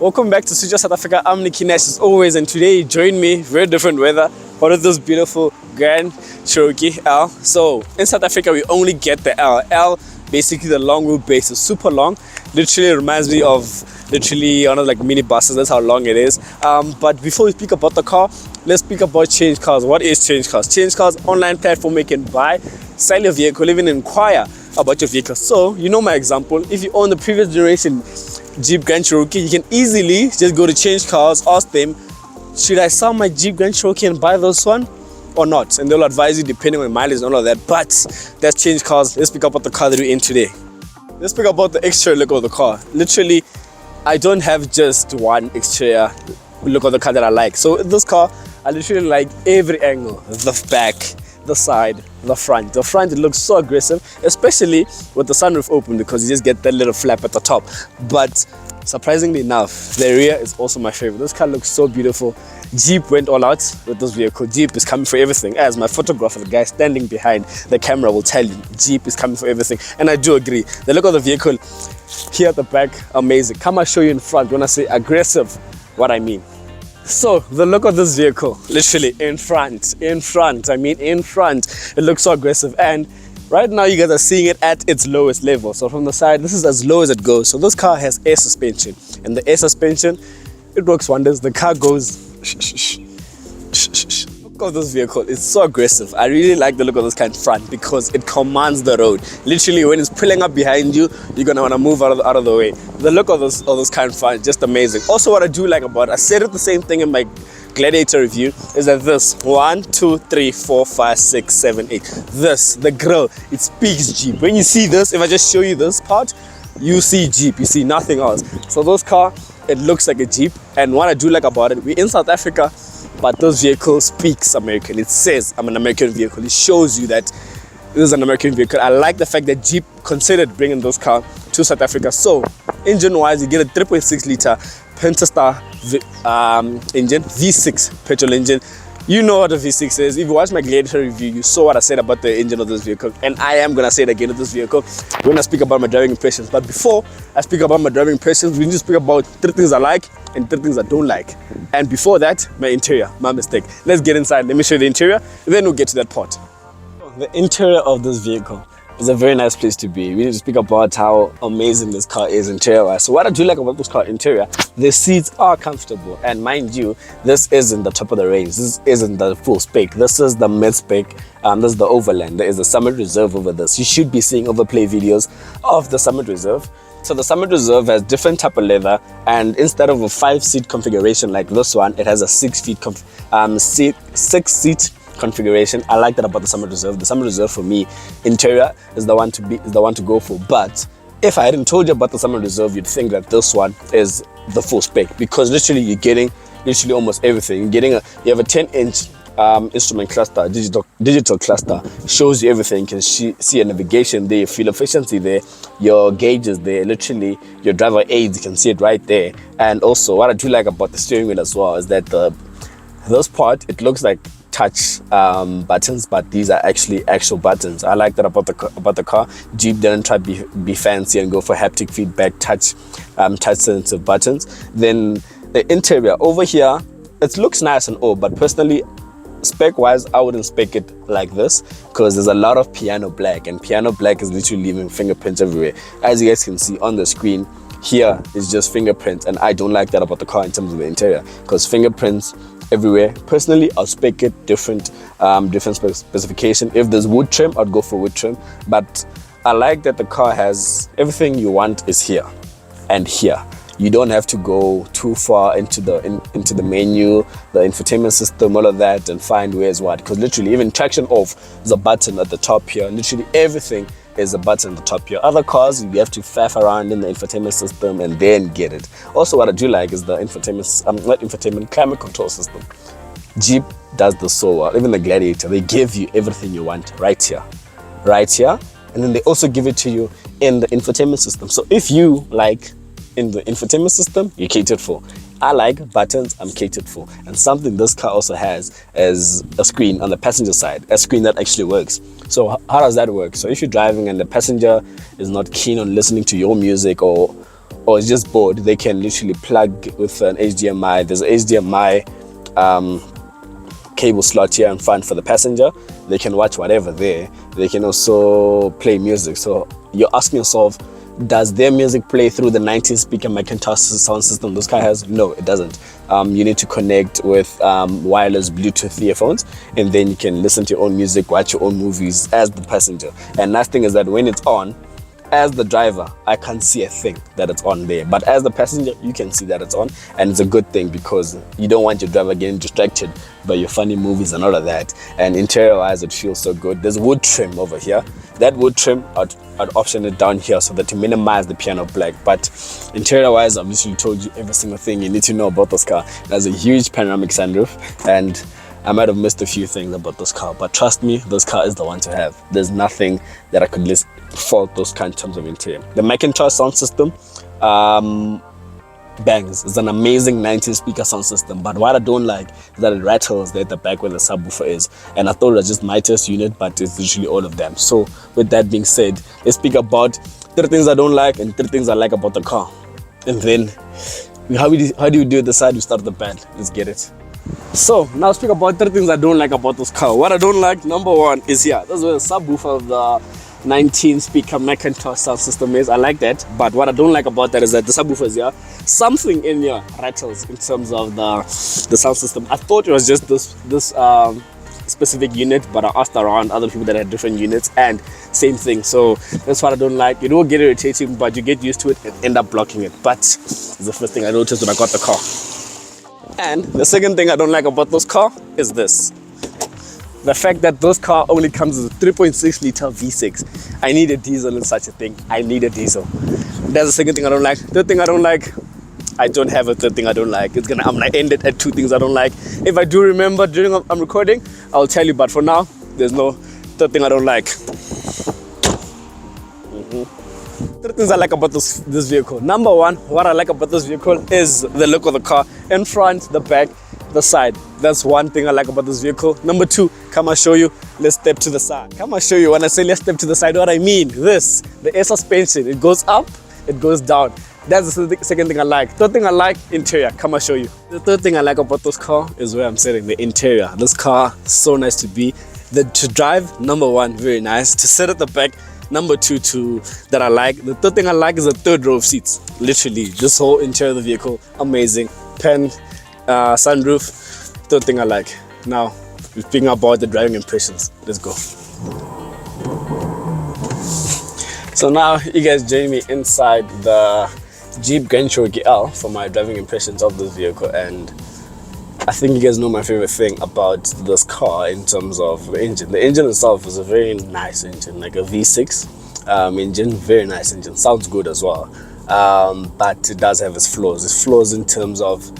Welcome back to Suja South Africa. I'm Nicky Nash as always, and today you join me, very different weather, one of those beautiful Grand Cherokee L. So in South Africa we only get the L. L, basically the long wheelbase, is super long. Literally reminds me of one of like mini buses. That's how long it is. But before we speak about the car, let's speak about Change Cars. What is Change Cars? Change Cars online platform where you can buy, sell your vehicle, even inquire about your vehicle. So you know my example, if you own the previous generation Jeep Grand Cherokee, you can easily just go to Change Cars, ask them, should I sell my Jeep Grand Cherokee and buy this one or not? And they'll advise you depending on mileage and all of that. But that's Change Cars. Let's speak about the car that we're in today. Let's speak about the exterior look of the car. Literally, I don't have just one exterior look of the car that I like. So this car, I literally like every angle, the back, the side, the front. The front, it looks so aggressive, especially with the sunroof open, because you just get that little flap at the top. But surprisingly enough, the rear is also my favorite. This car looks so beautiful. Jeep went all out with this vehicle. Jeep is coming for everything. As my photographer, the guy standing behind the camera, will tell you, Jeep is coming for everything. And I do agree. The look of the vehicle here at the back, amazing. Come, I'll show you in front. When I say aggressive, what I mean. So the look of this vehicle, literally in front, it looks so aggressive. And right now you guys are seeing it at its lowest level. So from the side, this is as low as it goes. So this car has air suspension, and the air suspension, it works wonders. The car goes Look of this vehicle, it's so aggressive. I really like the look of this car in front because it commands the road. Literally, when it's pulling up behind you, you're gonna wanna move out of the way. The look of this car in front, just amazing. Also, what I do like about it, I said it the same thing in my Gladiator review, is that this 1, 2, 3, 4, 5, 6, 7, 8. This, the grille, it speaks Jeep. When you see this, if I just show you this part, you see Jeep, you see nothing else. So this car, it looks like a Jeep. And what I do like about it, we're in South Africa, but this vehicle speaks American. It says I'm an American vehicle. It shows you that this is an American vehicle. I like the fact that Jeep considered bringing this car to South Africa. So engine wise, you get a 3.6 liter Pentastar engine, V6 petrol engine. You know what a V6 is. If you watched my Gladiator review, you saw what I said about the engine of this vehicle, and I am gonna say it again with this vehicle when I speak about my driving impressions. But before I speak about my driving impressions, we need to speak about 3 things I like and 3 things I don't like. And before that, my interior, my mistake. Let's get inside. Let me show you the interior, then we'll get to that part. The interior of this vehicle is a very nice place to be. We need to speak about how amazing this car is interior-wise. So what I do like about this car interior, the seats are comfortable, and mind you, this isn't the top of the range. This isn't the full spec. This is the mid spec. This is the Overland. There is a Summit Reserve over this. You should be seeing overplay videos of the Summit Reserve. So the Summit Reserve has different type of leather, and instead of a 5-seat configuration like this one, it has a 6-seat configuration. I like that about the Summit Reserve. The Summit Reserve for me, interior is the one to go for. But if I hadn't told you about the Summit Reserve, you'd think that this one is the full spec, because literally you're getting almost everything. You have a 10-inch instrument cluster, digital cluster, shows you everything. You can see your navigation there, fuel efficiency there, your gauges there, literally your driver aids, you can see it right there. And also what I do like about the steering wheel as well is that this part, it looks like touch buttons, but these are actually actual buttons. I like that about the car. Jeep didn't try to be fancy and go for haptic feedback, touch sensitive buttons. Then the interior over here, it looks nice and all, but personally, spec wise, I wouldn't spec it like this, because there's a lot of piano black, and piano black is literally leaving fingerprints everywhere. As you guys can see on the screen, here is just fingerprints, and I don't like that about the car in terms of the interior, because fingerprints everywhere. Personally, I'll spec it different specification. If there's wood trim, I'd go for wood trim, but I like that the car has everything you want is here and here. You don't have to go too far into the menu, the infotainment system, all of that, and find where's what, because literally even traction off is a button at the top here. Literally everything is a button at the top here. Other cars, you have to faff around in the infotainment system and then get it. Also, what I do like is the climate control system. Jeep does this so well. Even the Gladiator, they give you everything you want right here, and then they also give it to you in the infotainment system. So if you like in the infotainment system, you're catered for. I like buttons, I'm catered for. And something this car also has is a screen on the passenger side, a screen that actually works. So how does that work? So if you're driving and the passenger is not keen on listening to your music or or is just bored, they can literally plug with an HDMI. There's an HDMI cable slot here in front for the passenger. They can watch whatever there. They can also play music. So you're asking yourself, does their music play through the 19-speaker Pentastar sound system this car has? No, it doesn't. You need to connect with wireless Bluetooth earphones, and then you can listen to your own music, watch your own movies as the passenger. And nice thing is that when it's on, as the driver, I can't see a thing that it's on there, but as the passenger, you can see that it's on, and it's a good thing because you don't want your driver getting distracted by your funny movies and all of that. And interior wise, it feels so good. There's wood trim over here. That wood trim, I'd option it down here so that to minimize the piano black. But interior wise, I've literally told you every single thing you need to know about this car. It has a huge panoramic sunroof, and I might have missed a few things about this car, but trust me, this car is the one to have. There's nothing that I could fault those car in terms of interior. The Macintosh sound system bangs. It's an amazing 19-speaker sound system, but what I don't like is that it rattles there at the back where the subwoofer is. And I thought it was just my test unit, but it's literally all of them. So with that being said, let's speak about 3 things I don't like and 3 things I like about the car. And then how do you do it the side? We start at the back. Let's get it. So now speak about 3 things I don't like about this car. What I don't like, number 1 is here. That's where the subwoofer of the 19-speaker Macintosh sound system is. I like that, but what I don't like about that is that the subwoofer is here. Something in here rattles in terms of the sound system. I thought it was just this specific unit, but I asked around other people that had different units and same thing. So that's what I don't like. It will get irritating, but you get used to it and end up blocking it. But it's the first thing I noticed when I got the car. And the second thing I don't like about this car is this. The fact that this car only comes with a 3.6 liter V6. I need a diesel in such a thing. I need a diesel. That's the second thing I don't like. Third thing I don't like, I don't have a third thing I don't like. I'm gonna end it at 2 things I don't like. If I do remember during I'm recording, I'll tell you, but for now, there's no third thing I don't like. 3 things I like about this vehicle. Number 1, what I like about this vehicle is the look of the car. In front, the back, the side. That's one thing I like about this vehicle. Number 2, come I show you, let's step to the side. Come I show you, when I say let's step to the side, what I mean, the air suspension, it goes up, it goes down. That's the second thing I like. Third thing I like, interior. Come I show you. The third thing I like about this car is where I'm sitting, the interior. This car is so nice to be. To drive, number 1, very nice. To sit at the back, number 2 that I like. The third thing I like is the 3rd row of seats. Literally, this whole interior of the vehicle, amazing. Sunroof, 3rd thing I like. Now, we're speaking about the driving impressions. Let's go. So now you guys join me inside the Jeep Grand Cherokee L for my driving impressions of this vehicle, and I think you guys know my favorite thing about this car in terms of the engine. The engine itself is a very nice engine, like a V6 engine, very nice engine, sounds good as well, but it does have its flaws. Its flaws in terms of,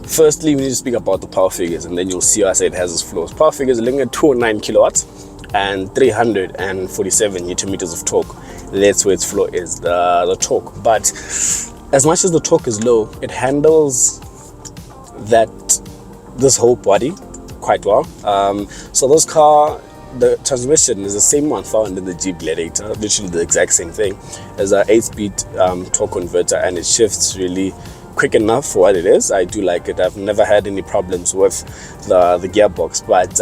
firstly, we need to speak about the power figures, and then you'll see how I say it has its flaws. Power figures are looking at 209 kilowatts and 347 newton meters of torque. That's where its flaw is, the torque. But as much as the torque is low, it handles this whole body quite well. So this car, the transmission is the same one found in the Jeep Gladiator, literally the exact same thing. It's an 8-speed torque converter, and it shifts really quick enough for what it is. I do like it. I've never had any problems with the gearbox, but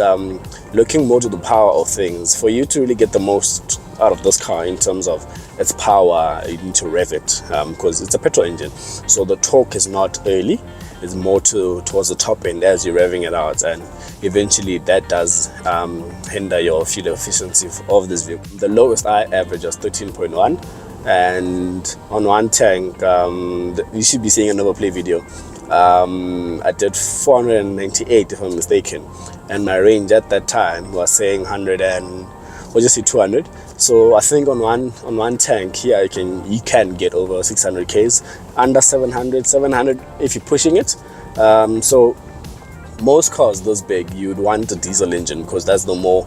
looking more to the power of things, for you to really get the most out of this car in terms of its power, you need to rev it, because it's a petrol engine, so the torque is not early, it's more towards the top end as you're revving it out, and eventually that does hinder your fuel efficiency of this vehicle. The lowest I average was 13.1, and on one tank, you should be seeing an overplay video, I did 498 if I'm mistaken, and my range at that time was saying 100 and, or just say 200. So I think on one tank here you can get over 600 k's, under 700 if you're pushing it. So most cars this big, you'd want a diesel engine because that's the more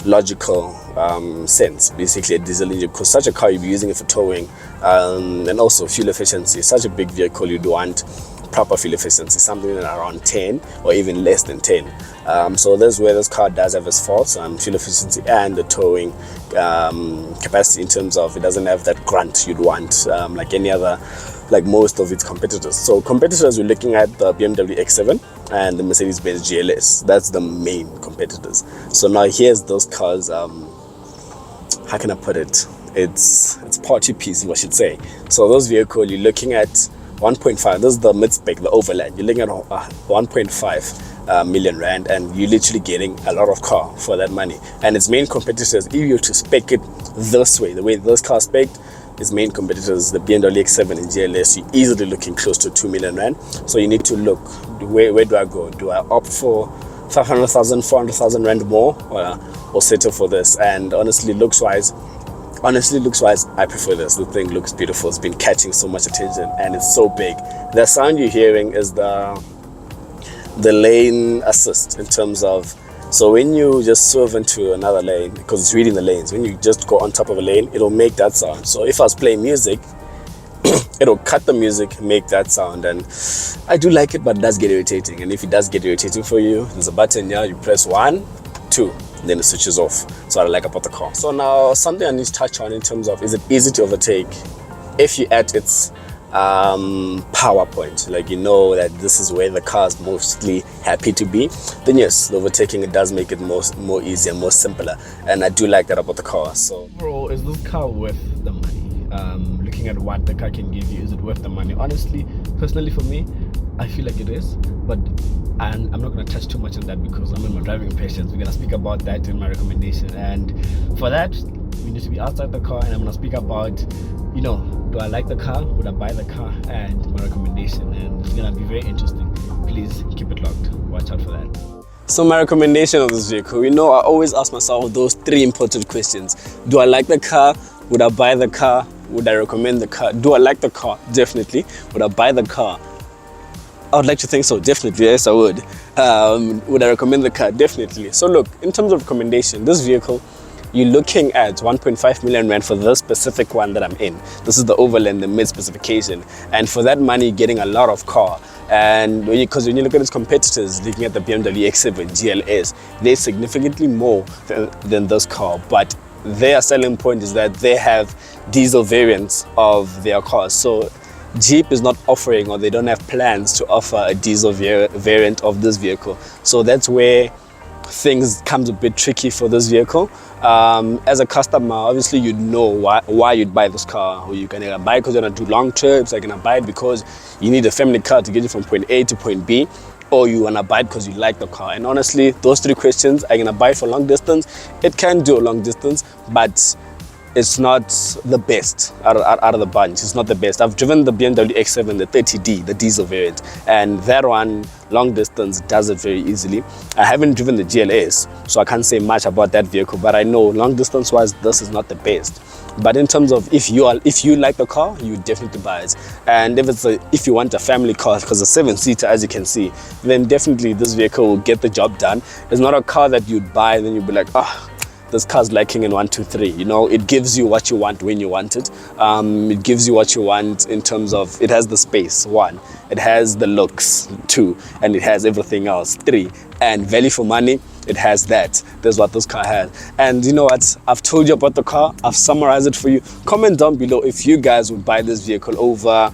logical sense, basically a diesel engine, because such a car you'd be using it for towing, and also fuel efficiency. Such a big vehicle, you'd want proper fuel efficiency, something around 10 or even less than 10. So that's where this car does have its faults, fuel efficiency and the towing capacity, in terms of it doesn't have that grunt you'd want, like any other like most of its competitors. So competitors, we're looking at the BMW X7 and the Mercedes-Benz GLS. That's the main competitors. So now here's those cars. How can I put it? It's party piece, I should say. So those vehicles, you're looking at 1.5. This is the mid-spec, the Overland. You're looking at 1.5 million rand, and you're literally getting a lot of car for that money. And its main competitors, if you were to spec it this way, the way this car spec'd, its main competitors, the BMW X7 and GLS, you're easily looking close to 2 million rand. So you need to look, where do I go? Do I opt for 500,000, 400,000 rand more, or settle for this? And honestly, looks-wise, I prefer this. The thing looks beautiful. It's been catching so much attention, and it's so big. The sound you're hearing is the lane assist, in terms of, so when you just swerve into another lane, because it's reading the lanes, when you just go on top of a lane, it'll make that sound. So if I was playing music, it'll cut the music, make that sound. And I do like it, but it does get irritating. And if it does get irritating for you, there's a button here. You press 1, 2, then it switches off. So I like about the car. So now something I need to touch on in terms of, is it easy to overtake if you at its power point, like you know that this is where the car is mostly happy to be, then yes, the overtaking, it does make it more easier, more simpler. And I do like that about the car. So overall, is this car worth the money? Looking at what the car can give you, is it worth the money? Honestly, personally for me, I feel like it is, but I'm not going to touch too much on that because I'm in my driving impatience. We're going to speak about that in my recommendation, and for that we need to be outside the car, and I'm going to speak about, do I like the car, would I buy the car, and my recommendation. And it's going to be very interesting. Please keep it locked, watch out for that. So my recommendation of this vehicle, I always ask myself those 3 important questions. Do I like the car? Would I buy the car? Would I recommend the car? Do I like the car? Definitely. Would I buy the car? I would like to think so, definitely, yes I would. Would I recommend the car? Definitely. So look, in terms of recommendation, this vehicle, you're looking at 1.5 million rand for this specific one that I'm in. This is the Overland, the mid specification. And for that money, you're getting a lot of car. And because when you look at its competitors, looking at the BMW X7 GLS, they're significantly more than this car. But their selling point is that they have diesel variants of their cars. So Jeep is not offering, or they don't have plans to offer a diesel variant of this vehicle. So that's where things comes a bit tricky for this vehicle. As a customer, obviously you'd know why you'd buy this car. Or you're gonna buy it because you're gonna do long trips, you're gonna buy it because you need a family car to get you from point A to point B, or you wanna buy it because you like the car. And honestly, those 3 questions, are you gonna buy it for long distance? It can do a long distance, but it's not the best out of the bunch. It's not the best. I've driven the BMW X7, the 30D, the diesel variant, and that one, long distance, does it very easily. I haven't driven the GLS, so I can't say much about that vehicle, but I know long distance wise, this is not the best. But in terms of if you like the car, you definitely buy it. And if you want a family car, because a 7-seater, as you can see, then definitely this vehicle will get the job done. It's not a car that you'd buy and then you'd be like, this car's lacking in 1, 2, 3. It gives you what you want when you want it. It gives you what you want in terms of, it has the space, 1, it has the looks, 2, and it has everything else, 3, and value for money, it has that. That's what this car has. And you know what, I've told you about the car, I've summarized it for you. Comment down below if you guys would buy this vehicle over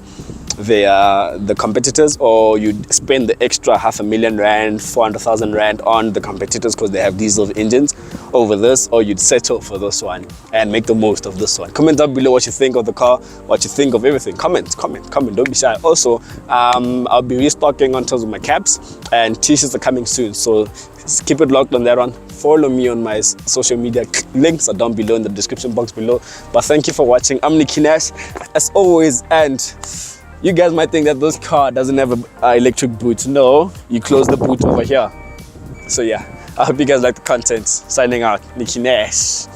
the competitors, or you'd spend the extra 500,000 rand, 400,000 rand on the competitors because they have diesel engines over this, or you'd settle for this one and make the most of this one. Comment down below what you think of the car, what you think of everything. Comment, don't be shy. Also, I'll be restocking on terms of my caps, and t-shirts are coming soon, so keep it locked on that one. Follow me on my social media, links are down below in the description box below. But thank you for watching. I'm Nicky Nash as always, and you guys might think that this car doesn't have an electric boot. No, you close the boot over here. So yeah, I hope you guys like the content. Signing out, Nicky Nash.